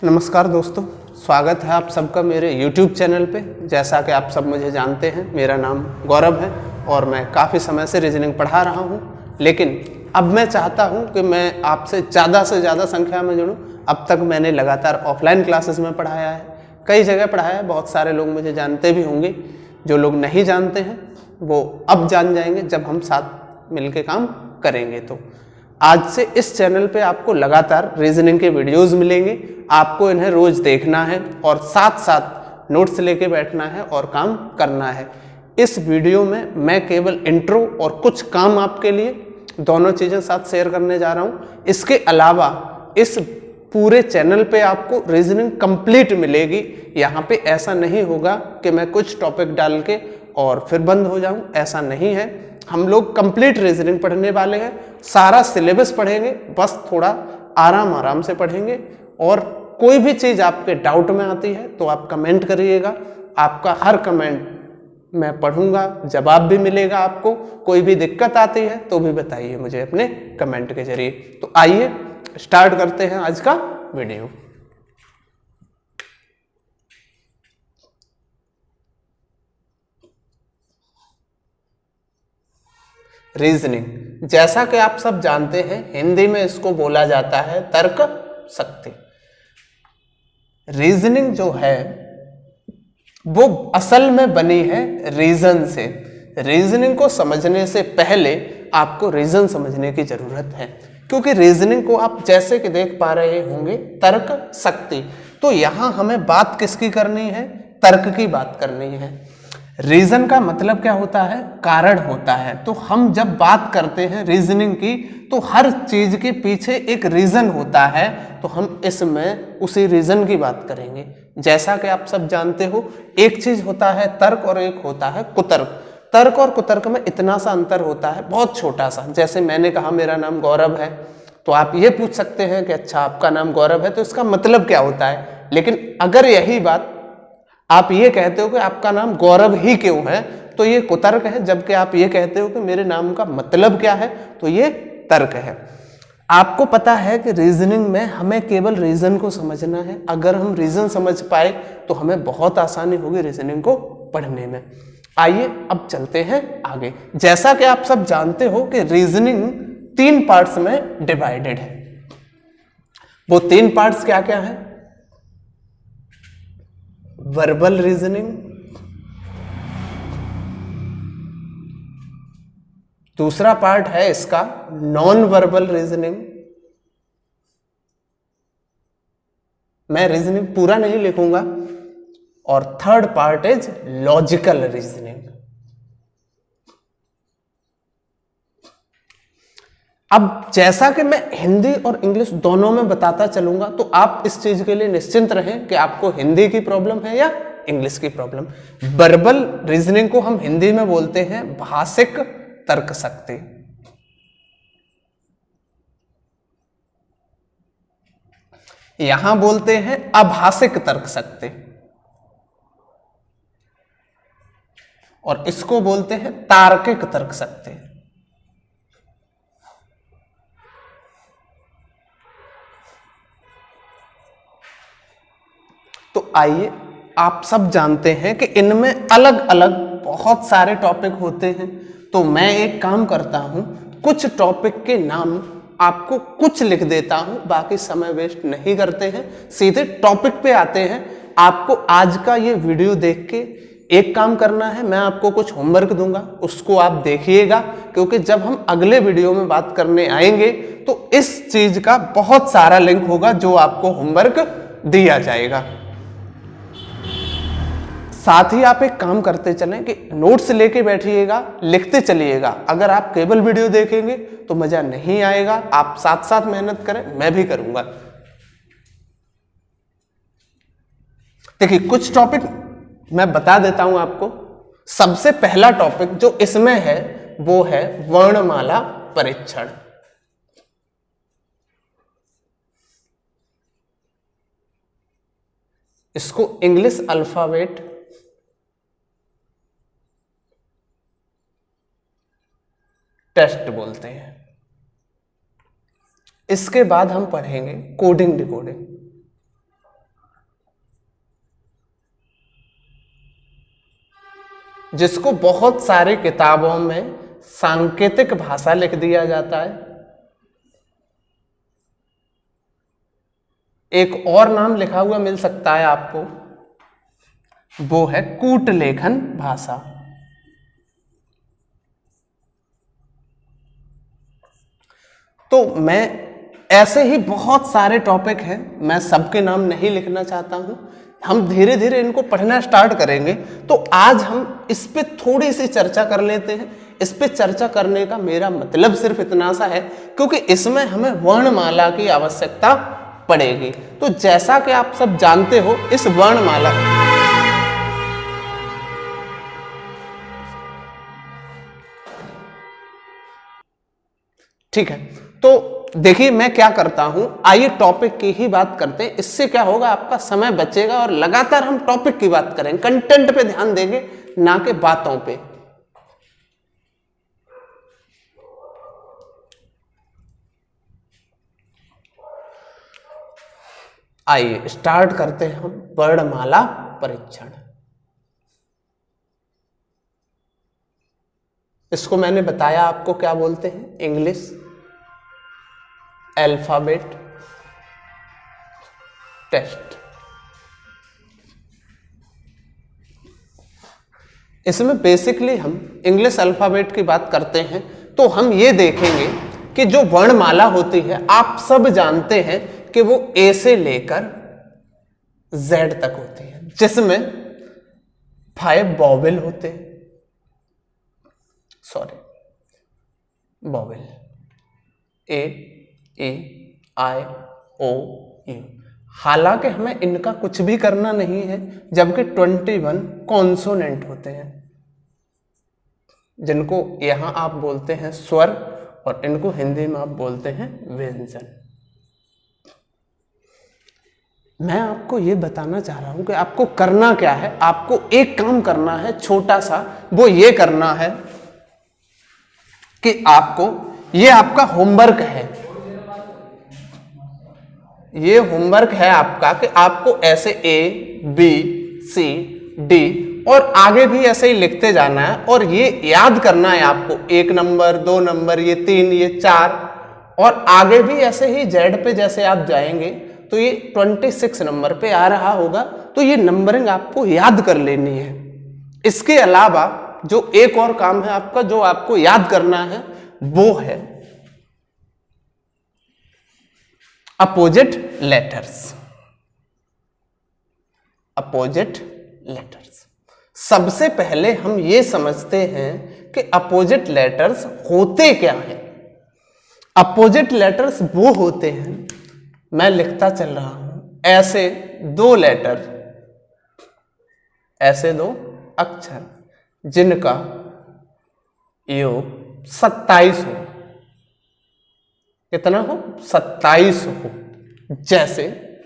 नमस्कार दोस्तों, स्वागत है आप सबका मेरे YouTube चैनल पे। जैसा कि आप सब मुझे जानते हैं, मेरा नाम गौरव है और मैं काफ़ी समय से रीजनिंग पढ़ा रहा हूँ। लेकिन अब मैं चाहता हूँ कि मैं आपसे से ज़्यादा संख्या में जुड़ूँ। अब तक मैंने लगातार ऑफलाइन क्लासेस में पढ़ाया है, कई जगह पढ़ाया है, बहुत सारे लोग मुझे जानते भी होंगे। जो लोग नहीं जानते हैं वो अब जान जाएंगे जब हम साथ मिल के काम करेंगे। तो आज से इस चैनल पे आपको लगातार रीजनिंग के वीडियोस मिलेंगे। आपको इन्हें रोज देखना है और साथ साथ नोट्स लेके बैठना है और काम करना है। इस वीडियो में मैं केवल इंट्रो और कुछ काम आपके लिए दोनों चीज़ें साथ शेयर करने जा रहा हूँ। इसके अलावा इस पूरे चैनल पे आपको रीजनिंग कंप्लीट मिलेगी। यहाँ पे ऐसा नहीं होगा कि मैं कुछ टॉपिक डाल के और फिर बंद हो जाऊँ, ऐसा नहीं है। हम लोग कंप्लीट रीजनिंग पढ़ने वाले हैं, सारा सिलेबस पढ़ेंगे, बस थोड़ा आराम से पढ़ेंगे। और कोई भी चीज़ आपके डाउट में आती है तो आप कमेंट करिएगा, आपका हर कमेंट मैं पढ़ूंगा, जवाब भी मिलेगा आपको। कोई भी दिक्कत आती है तो भी बताइए मुझे अपने कमेंट के जरिए। तो आइए स्टार्ट करते हैं आज का वीडियो। रीजनिंग, जैसा कि आप सब जानते हैं, हिंदी में इसको बोला जाता है तर्क शक्ति। रीजनिंग जो है वो असल में बनी है रीजन से। रीजनिंग को समझने से पहले आपको रीजन समझने की जरूरत है, क्योंकि रीजनिंग को आप जैसे कि देख पा रहे होंगे तर्क शक्ति। तो यहां हमें बात किसकी करनी है? तर्क की बात करनी है। रीजन का मतलब क्या होता है? कारण होता है। तो हम जब बात करते हैं रीजनिंग की तो हर चीज के पीछे एक रीजन होता है, तो हम इसमें उसी रीजन की बात करेंगे। जैसा कि आप सब जानते हो, एक चीज होता है तर्क और एक होता है कुतर्क। तर्क और कुतर्क में इतना सा अंतर होता है, बहुत छोटा सा। जैसे मैंने कहा मेरा नाम गौरव है, तो आप ये पूछ सकते हैं कि अच्छा आपका नाम गौरव है तो इसका मतलब क्या होता है। लेकिन अगर यही बात आप ये कहते हो कि आपका नाम गौरव ही क्यों है, तो ये कुतर्क है। जबकि आप ये कहते हो कि मेरे नाम का मतलब क्या है, तो ये तर्क है। आपको पता है कि रीजनिंग में हमें केवल रीजन को समझना है। अगर हम रीजन समझ पाए तो हमें बहुत आसानी होगी रीजनिंग को पढ़ने में। आइए अब चलते हैं आगे। जैसा कि आप सब जानते हो कि रीजनिंग 3 पार्ट्स में डिवाइडेड है। वो 3 पार्ट्स क्या क्या है? वर्बल रीजनिंग, दूसरा पार्ट है इसका नॉन वर्बल रीजनिंग। मैं रीजनिंग पूरा नहीं लिखूंगा। और third part is logical reasoning. अब जैसा कि मैं हिंदी और इंग्लिश दोनों में बताता चलूंगा, तो आप इस चीज के लिए निश्चिंत रहें कि आपको हिंदी की प्रॉब्लम है या इंग्लिश की प्रॉब्लम। वर्बल रीजनिंग को हम हिंदी में बोलते हैं भाषिक तर्क शक्ति। यहां बोलते हैं अभाषिक तर्क शक्ति, और इसको बोलते हैं तार्किक तर्क शक्ति। तो आइए, आप सब जानते हैं कि इनमें अलग अलग बहुत सारे टॉपिक होते हैं। तो मैं एक काम करता हूं, कुछ टॉपिक के नाम आपको कुछ लिख देता हूं, बाकी समय वेस्ट नहीं करते हैं, सीधे टॉपिक पे आते हैं। आपको आज का ये वीडियो देख के एक काम करना है, मैं आपको कुछ होमवर्क दूंगा, उसको आप देखिएगा, क्योंकि जब हम अगले वीडियो में बात करने आएंगे तो इस चीज का बहुत सारा लिंक होगा जो आपको होमवर्क दिया जाएगा। साथ ही आप एक काम करते चलें कि नोट्स लेके बैठिएगा, लिखते चलिएगा। अगर आप केवल वीडियो देखेंगे तो मजा नहीं आएगा। आप साथ साथ मेहनत करें, मैं भी करूंगा। देखिए, कुछ टॉपिक मैं बता देता हूं आपको। सबसे पहला टॉपिक जो इसमें है वो है वर्णमाला परीक्षण। इसको इंग्लिश अल्फाबेट टेस्ट बोलते हैं। इसके बाद हम पढ़ेंगे कोडिंग डिकोडिंग। जिसको बहुत सारी किताबों में सांकेतिक भाषा लिख दिया जाता है। एक और नाम लिखा हुआ मिल सकता है आपको, वो है कूटलेखन भाषा। तो मैं ऐसे ही बहुत सारे टॉपिक हैं, मैं सबके नाम नहीं लिखना चाहता हूं, हम धीरे धीरे इनको पढ़ना स्टार्ट करेंगे। तो आज हम इस पे थोड़ी सी चर्चा कर लेते हैं। इस पे चर्चा करने का मेरा मतलब सिर्फ इतना सा है क्योंकि इसमें हमें वर्णमाला की आवश्यकता पड़ेगी। तो जैसा कि आप सब जानते हो, इस वर्णमाला, ठीक है, तो देखिए मैं क्या करता हूं, आइए टॉपिक की ही बात करते हैं। इससे क्या होगा, आपका समय बचेगा और लगातार हम टॉपिक की बात करेंगे, कंटेंट पे ध्यान देंगे, ना कि बातों पे। आइए स्टार्ट करते हैं हम वर्णमाला परीक्षण। इसको मैंने बताया आपको क्या बोलते हैं, इंग्लिश अल्फाबेट टेस्ट। इसमें बेसिकली हम इंग्लिश अल्फाबेट की बात करते हैं तो हम ये देखेंगे कि जो वर्णमाला होती है, आप सब जानते हैं कि वो ए से लेकर जेड तक होती है, जिसमें 5 वॉवेल होते हैं, vowel A, E, I, O, you. हालांकि हमें इनका कुछ भी करना नहीं है, जबकि 21 कॉन्सोनेंट होते हैं, जिनको यहां आप बोलते हैं स्वर और इनको हिंदी में आप बोलते हैं व्यंजन। मैं आपको ये बताना चाह रहा हूं कि आपको करना क्या है। आपको एक काम करना है छोटा सा, वो ये करना है कि आपको, ये आपका होमवर्क है, ये होमवर्क है आपका कि आपको ऐसे ए, बी, सी, डी और आगे भी ऐसे ही लिखते जाना है और ये याद करना है आपको, 1 नंबर, 2 नंबर, ये 3, ये 4 और आगे भी ऐसे ही जेड पे जैसे आप जाएंगे तो ये 26 नंबर पे आ रहा होगा। तो ये नंबरिंग आपको याद कर लेनी है। इसके अलावा जो एक और काम है आपका, जो आपको याद करना है, वो है अपोजिट लेटर्स। अपोजिट लेटर्स, सबसे पहले हम ये समझते हैं कि अपोजिट लेटर्स होते क्या हैं। अपोजिट लेटर्स वो होते हैं, मैं लिखता चल रहा हूं, ऐसे 2 लेटर, ऐसे 2 अक्षर जिनका योग 27 हो। कितना हो? 27 हो। जैसे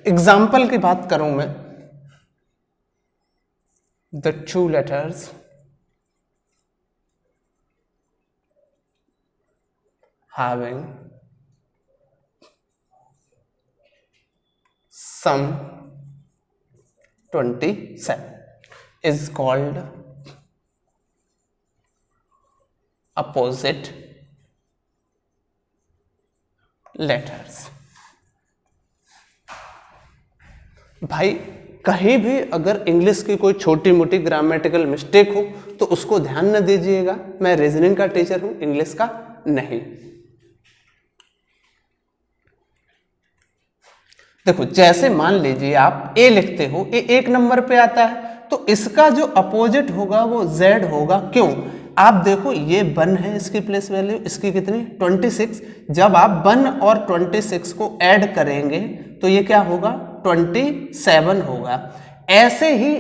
एग्जाम्पल की बात करूं मैं, the 2 letters having sum 27 is called opposite letters। भाई कहीं भी अगर इंग्लिश की कोई छोटी मोटी ग्रामेटिकल मिस्टेक हो तो उसको ध्यान न दीजिएगा, मैं रीजनिंग का टीचर हूं, इंग्लिश का नहीं। देखो, जैसे मान लीजिए आप ए लिखते हो, ए 1 नंबर पे आता है, तो इसका जो अपोजिट होगा वो जेड होगा। क्यों? आप देखो, ये 1 है इसकी प्लेस वैल्यू, इसकी कितनी? 26। जब आप 1 और 26 को ऐड करेंगे तो ये क्या होगा? 27 होगा। ऐसे ही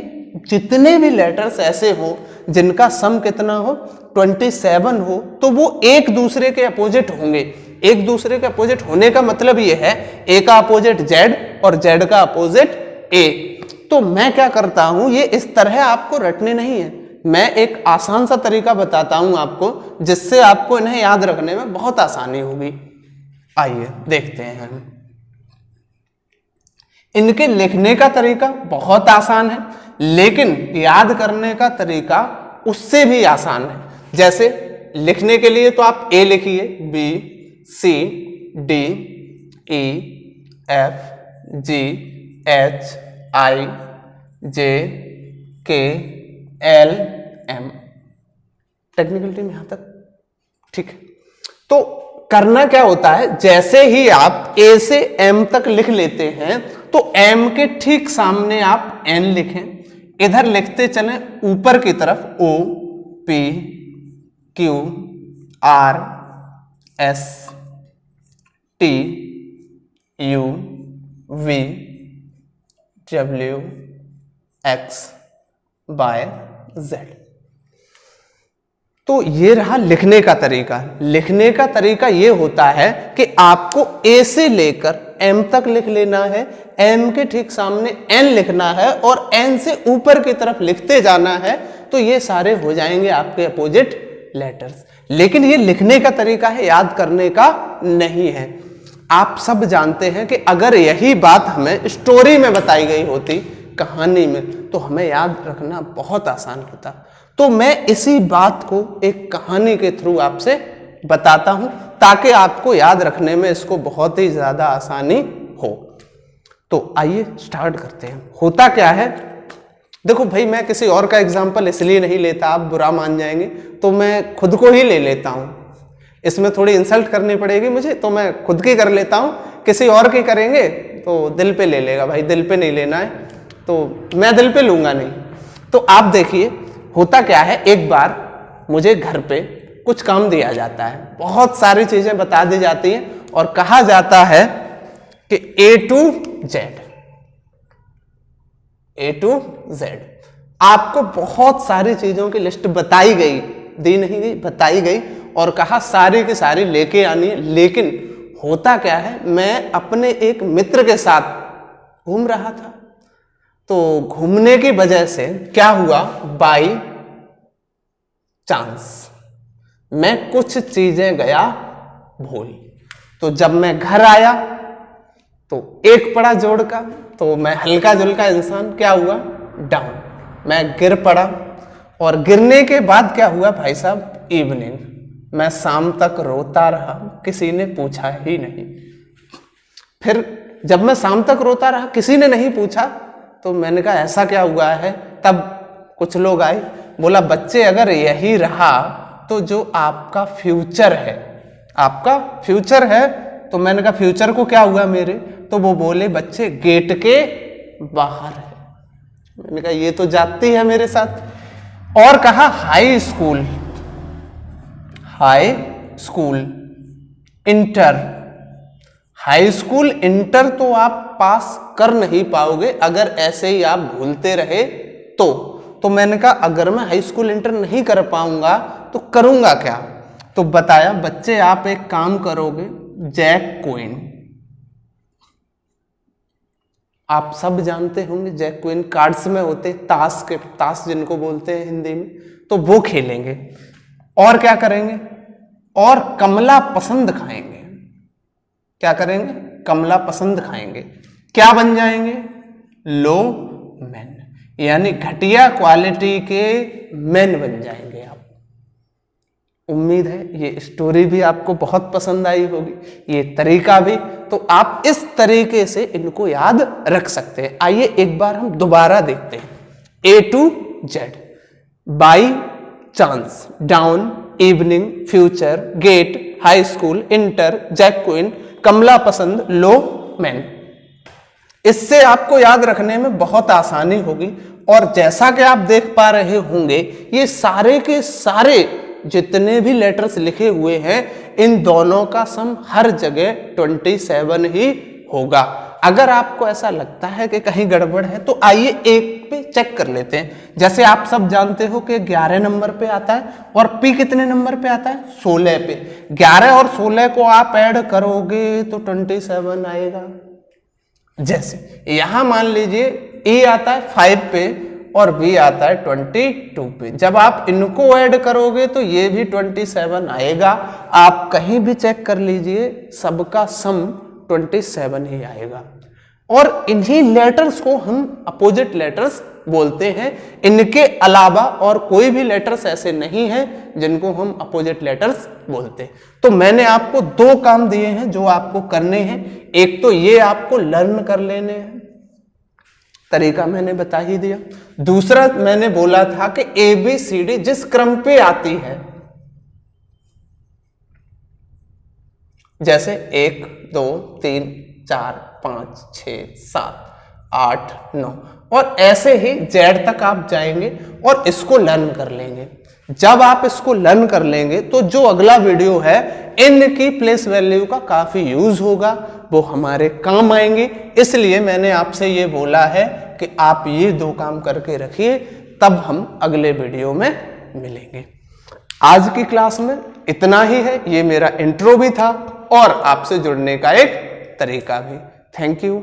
जितने भी लेटर्स ऐसे हो जिनका सम कितना हो? 27 हो, तो वो एक दूसरे के अपोजिट होंगे। एक दूसरे के अपोजिट होने का मतलब ये है, ए का अपोजिट जेड और जेड का अपोजिट ए। तो मैं क्या करता हूं, ये इस तरह आपको रटने नहीं है, मैं एक आसान सा तरीका बताता हूं आपको, जिससे आपको इन्हें याद रखने में बहुत आसानी होगी। आइए देखते हैं हम। इनके लिखने का तरीका बहुत आसान है, लेकिन याद करने का तरीका उससे भी आसान है। जैसे लिखने के लिए तो आप ए लिखिए, B C D E F G H I J K L M. Technical team यहां तक ठीक है। तो करना क्या होता है, जैसे ही आप ए से एम तक लिख लेते हैं तो एम के ठीक सामने आप एन लिखें, इधर लिखते चलें ऊपर की तरफ O P Q R S T U V W X Y Z. तो ये रहा लिखने का तरीका। लिखने का तरीका ये होता है कि आपको ए से लेकर एम तक लिख लेना है, एम के ठीक सामने एन लिखना है और एन से ऊपर की तरफ लिखते जाना है, तो ये सारे हो जाएंगे आपके अपोजिट लेटर्स। लेकिन ये लिखने का तरीका है, याद करने का नहीं है। आप सब जानते हैं कि अगर यही बात हमें स्टोरी में बताई गई होती, कहानी में, तो हमें याद रखना बहुत आसान होता। तो मैं इसी बात को एक कहानी के थ्रू आपसे बताता हूं ताकि आपको याद रखने में इसको बहुत ही ज्यादा आसानी हो। तो आइए स्टार्ट करते हैं। होता क्या है, देखो भाई, मैं किसी और का एग्जाम्पल इसलिए नहीं लेता, आप बुरा मान जाएंगे, तो मैं खुद को ही ले लेता हूं। इसमें थोड़ी इंसल्ट करनी पड़ेगी मुझे, तो मैं खुद की कर लेता हूं। किसी और की करेंगे तो दिल पे ले लेगा, भाई दिल पे नहीं लेना है, तो मैं दिल पे लूंगा नहीं। तो आप देखिए होता क्या है, एक बार मुझे घर पे कुछ काम दिया जाता है, बहुत सारी चीजें बता दी जाती हैं और कहा जाता है कि A to Z आपको बहुत सारी चीजों की लिस्ट बताई गई, दी नहीं गई, बताई गई और कहा सारी की सारी लेके आनी है। लेकिन होता क्या है, मैं अपने एक मित्र के साथ घूम रहा था, तो घूमने की वजह से क्या हुआ, बाई चांस मैं कुछ चीजें गया भूल। तो जब मैं घर आया तो एक पड़ा जोड़ का, तो मैं हल्का जुल्का इंसान, क्या हुआ, डाउन, मैं गिर पड़ा। और गिरने के बाद क्या हुआ भाई साहब, इवनिंग, मैं शाम तक रोता रहा, किसी ने पूछा ही नहीं। फिर जब मैं शाम तक रोता रहा, किसी ने नहीं पूछा, तो मैंने कहा ऐसा क्या हुआ है। तब कुछ लोग आए, बोला बच्चे अगर यही रहा तो जो आपका फ्यूचर है, आपका फ्यूचर है। तो मैंने कहा फ्यूचर को क्या हुआ मेरे, तो वो बोले बच्चे गेट के बाहर है। मैंने कहा ये तो जाती है मेरे साथ। और कहा high school, high school inter, high school inter तो आप पास कर नहीं पाओगे अगर ऐसे ही आप भूलते रहे तो मैंने कहा अगर मैं हाई स्कूल इंटर नहीं कर पाऊंगा तो करूंगा क्या। तो बताया बच्चे आप एक काम करोगे, जैक क्वीन, आप सब जानते होंगे जैक क्वीन, कार्ड्स में होते, ताश के, ताश जिनको बोलते हैं हिंदी में, तो वो खेलेंगे। और क्या करेंगे, और कमला पसंद खाएंगे। क्या करेंगे, कमला पसंद खाएंगे। क्या बन जाएंगे, लो मैन, यानी घटिया क्वालिटी के मैन बन जाएंगे आप। उम्मीद है ये स्टोरी भी आपको बहुत पसंद आई होगी, ये तरीका भी। तो आप इस तरीके से इनको याद रख सकते हैं। आइए एक बार हम दोबारा देखते हैं। A to Z, by chance, down, evening, future, gate, high school, inter, jack queen, Kamla Pasand, low man. इससे आपको याद रखने में बहुत आसानी होगी। और जैसा कि आप देख पा रहे होंगे, ये सारे के सारे जितने भी लेटर्स लिखे हुए हैं, इन दोनों का सम हर जगह 27 ही होगा। अगर आपको ऐसा लगता है कि कहीं गड़बड़ है तो आइए एक पे चेक कर लेते हैं। जैसे आप सब जानते हो कि 11 नंबर पे आता है और पी कितने नंबर पे आता है, 16 पे। 11 और 16 को आप ऐड करोगे तो 27 आएगा। जैसे यहां मान लीजिए ए आता है 5 पे और बी आता है 22 पे। जब आप इनको ऐड करोगे तो ये भी 27 आएगा। आप कहीं भी चेक कर लीजिए, सबका सम 27 ही आएगा। और इन्हीं लेटर्स को हम अपोजिट लेटर्स बोलते हैं। इनके अलावा और कोई भी लेटर्स ऐसे नहीं हैं जिनको हम अपोजिट लेटर्स बोलते हैं। तो मैंने आपको 2 काम दिए हैं जो आपको करने हैं। एक तो ये आपको लर्न कर लेने हैं, तरीका मैंने बता ही दिया। दूसरा मैंने बोला था कि ABCD जिस क्रम पे आती है, जैसे 1 2 3 4 5 6 7 8 9 और ऐसे ही Z तक आप जाएंगे और इसको लर्न कर लेंगे। जब आप इसको लर्न कर लेंगे तो जो अगला वीडियो है इनकी प्लेस वैल्यू का काफी यूज होगा, वो हमारे काम आएंगे। इसलिए मैंने आपसे ये बोला है कि आप ये 2 काम करके रखिए, तब हम अगले वीडियो में मिलेंगे। आज की क्लास में इतना ही है। ये मेरा इंट्रो भी था और आपसे जुड़ने का एक तरीका भी। Thank you.